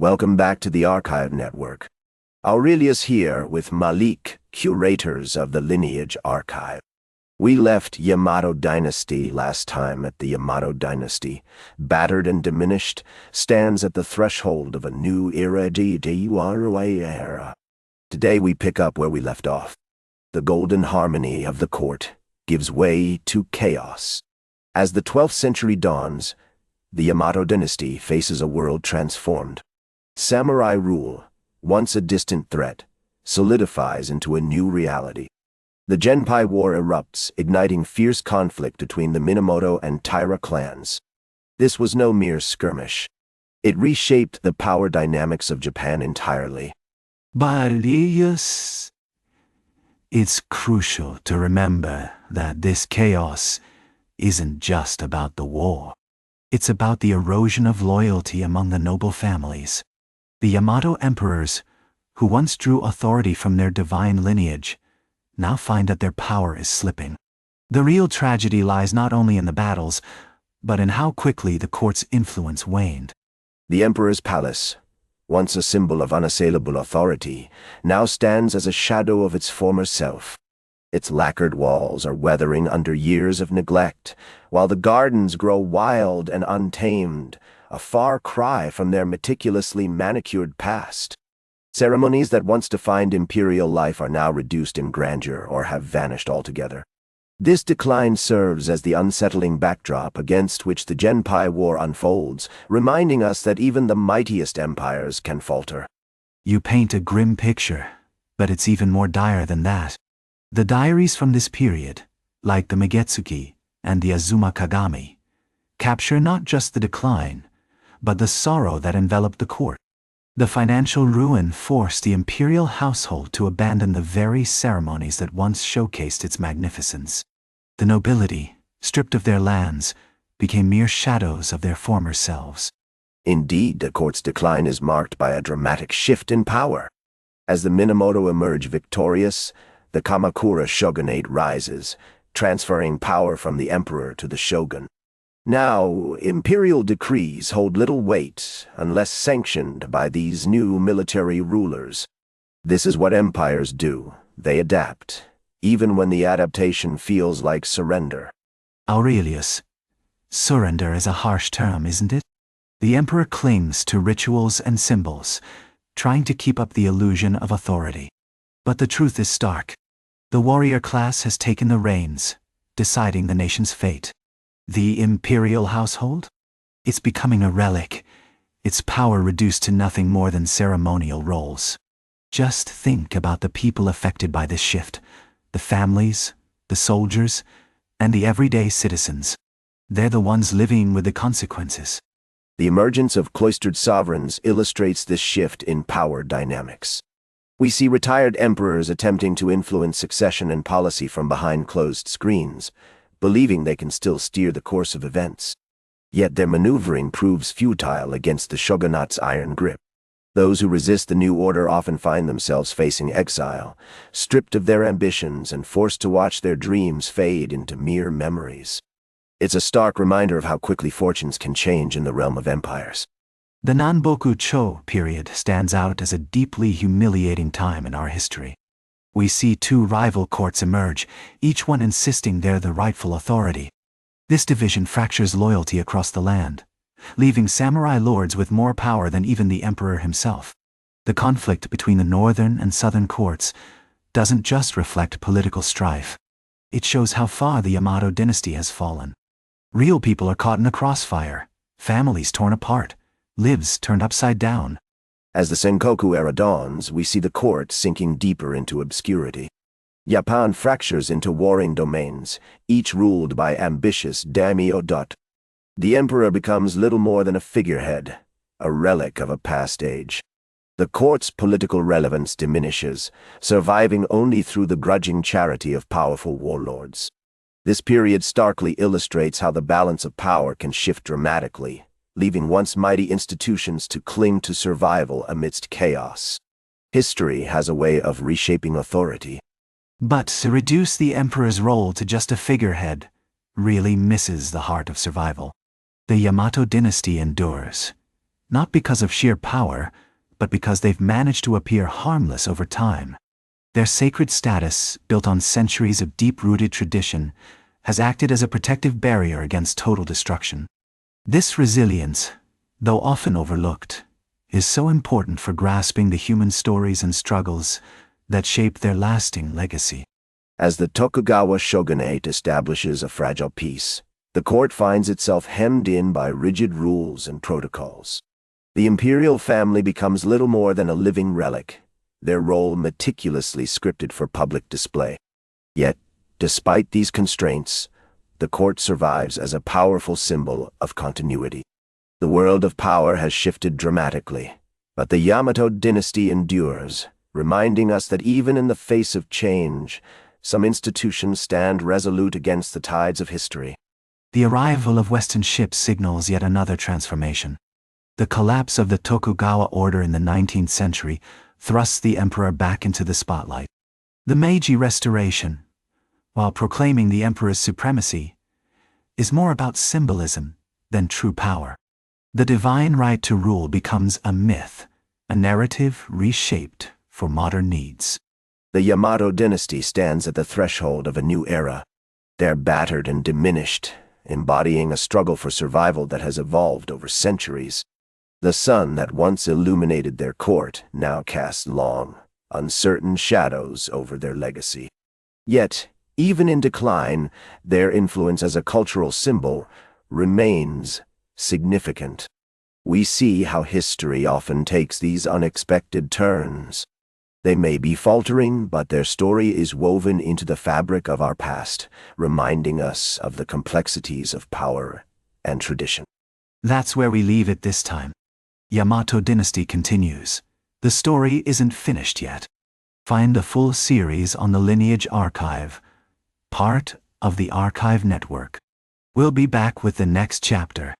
Welcome back to the Archive Network. Aurelius here with Malik, curators of the Lineage Archive. We left Yamato Dynasty last time at the Yamato Dynasty, battered and diminished, stands at the threshold of a new era. Today we pick up where we left off. The golden harmony of the court gives way to chaos. As the 12th century dawns, the Yamato Dynasty faces a world transformed. Samurai rule, once a distant threat, solidifies into a new reality. The Genpei War erupts, igniting fierce conflict between the Minamoto and Taira clans. This was no mere skirmish. It reshaped the power dynamics of Japan entirely. But it's crucial to remember that this chaos isn't just about the war. It's about the erosion of loyalty among the noble families. The Yamato emperors, who once drew authority from their divine lineage, now find that their power is slipping. The real tragedy lies not only in the battles, but in how quickly the court's influence waned. The emperor's palace, once a symbol of unassailable authority, now stands as a shadow of its former self. Its lacquered walls are weathering under years of neglect, while the gardens grow wild and untamed, a far cry from their meticulously manicured past. Ceremonies that once defined imperial life are now reduced in grandeur or have vanished altogether. This decline serves as the unsettling backdrop against which the Genpei War unfolds, reminding us that even the mightiest empires can falter. You paint a grim picture, but it's even more dire than that. The diaries from this period, like the Megetsuki and the Azuma Kagami, capture not just the decline, but the sorrow that enveloped the court. The financial ruin forced the imperial household to abandon the very ceremonies that once showcased its magnificence. The nobility, stripped of their lands, became mere shadows of their former selves. Indeed, the court's decline is marked by a dramatic shift in power. As the Minamoto emerge victorious, the Kamakura shogunate rises, transferring power from the emperor to the shogun. Now, imperial decrees hold little weight unless sanctioned by these new military rulers. This is what empires do. They adapt, even when the adaptation feels like surrender. Aurelius, surrender is a harsh term, isn't it? The emperor clings to rituals and symbols, trying to keep up the illusion of authority. But the truth is stark. The warrior class has taken the reins, deciding the nation's fate. The imperial household? It's becoming a relic, its power reduced to nothing more than ceremonial roles. Just think about the people affected by this shift, the families, the soldiers, and the everyday citizens. They're the ones living with the consequences. The emergence of cloistered sovereigns illustrates this shift in power dynamics. We see retired emperors attempting to influence succession and policy from behind closed screens, believing they can still steer the course of events. Yet their maneuvering proves futile against the shogunate's iron grip. Those who resist the new order often find themselves facing exile, stripped of their ambitions and forced to watch their dreams fade into mere memories. It's a stark reminder of how quickly fortunes can change in the realm of empires. The Nanboku-cho period stands out as a deeply humiliating time in our history. We see two rival courts emerge, each one insisting they're the rightful authority. This division fractures loyalty across the land, leaving samurai lords with more power than even the emperor himself. The conflict between the northern and southern courts doesn't just reflect political strife. It shows how far the Yamato dynasty has fallen. Real people are caught in a crossfire, families torn apart, lives turned upside down. As the Sengoku era dawns, we see the court sinking deeper into obscurity. Japan fractures into warring domains, each ruled by ambitious daimyo. The emperor becomes little more than a figurehead, a relic of a past age. The court's political relevance diminishes, surviving only through the grudging charity of powerful warlords. This period starkly illustrates how the balance of power can shift dramatically, leaving once mighty institutions to cling to survival amidst chaos. History has a way of reshaping authority. But to reduce the emperor's role to just a figurehead really misses the heart of survival. The Yamato dynasty endures, not because of sheer power, but because they've managed to appear harmless over time. Their sacred status, built on centuries of deep-rooted tradition, has acted as a protective barrier against total destruction. This resilience, though often overlooked, is so important for grasping the human stories and struggles that shape their lasting legacy. As the Tokugawa shogunate establishes a fragile peace, the court finds itself hemmed in by rigid rules and protocols. The imperial family becomes little more than a living relic, their role meticulously scripted for public display. Yet, despite these constraints, the court survives as a powerful symbol of continuity. The world of power has shifted dramatically, but the Yamato Dynasty endures, reminding us that even in the face of change, some institutions stand resolute against the tides of history. The arrival of Western ships signals yet another transformation. The collapse of the Tokugawa order in the 19th century thrusts the emperor back into the spotlight. The Meiji Restoration, while proclaiming the emperor's supremacy, is more about symbolism than true power. The divine right to rule becomes a myth, a narrative reshaped for modern needs. The Yamato Dynasty stands at the threshold of a new era. They're battered and diminished, embodying a struggle for survival that has evolved over centuries. The sun that once illuminated their court now casts long, uncertain shadows over their legacy. Yet, even in decline, their influence as a cultural symbol remains significant. We see how history often takes these unexpected turns. They may be faltering, but their story is woven into the fabric of our past, reminding us of the complexities of power and tradition. That's where we leave it this time. Yamato Dynasty continues. The story isn't finished yet. Find the full series on the Lineage archive, part of the Archive Network. We'll be back with the next chapter.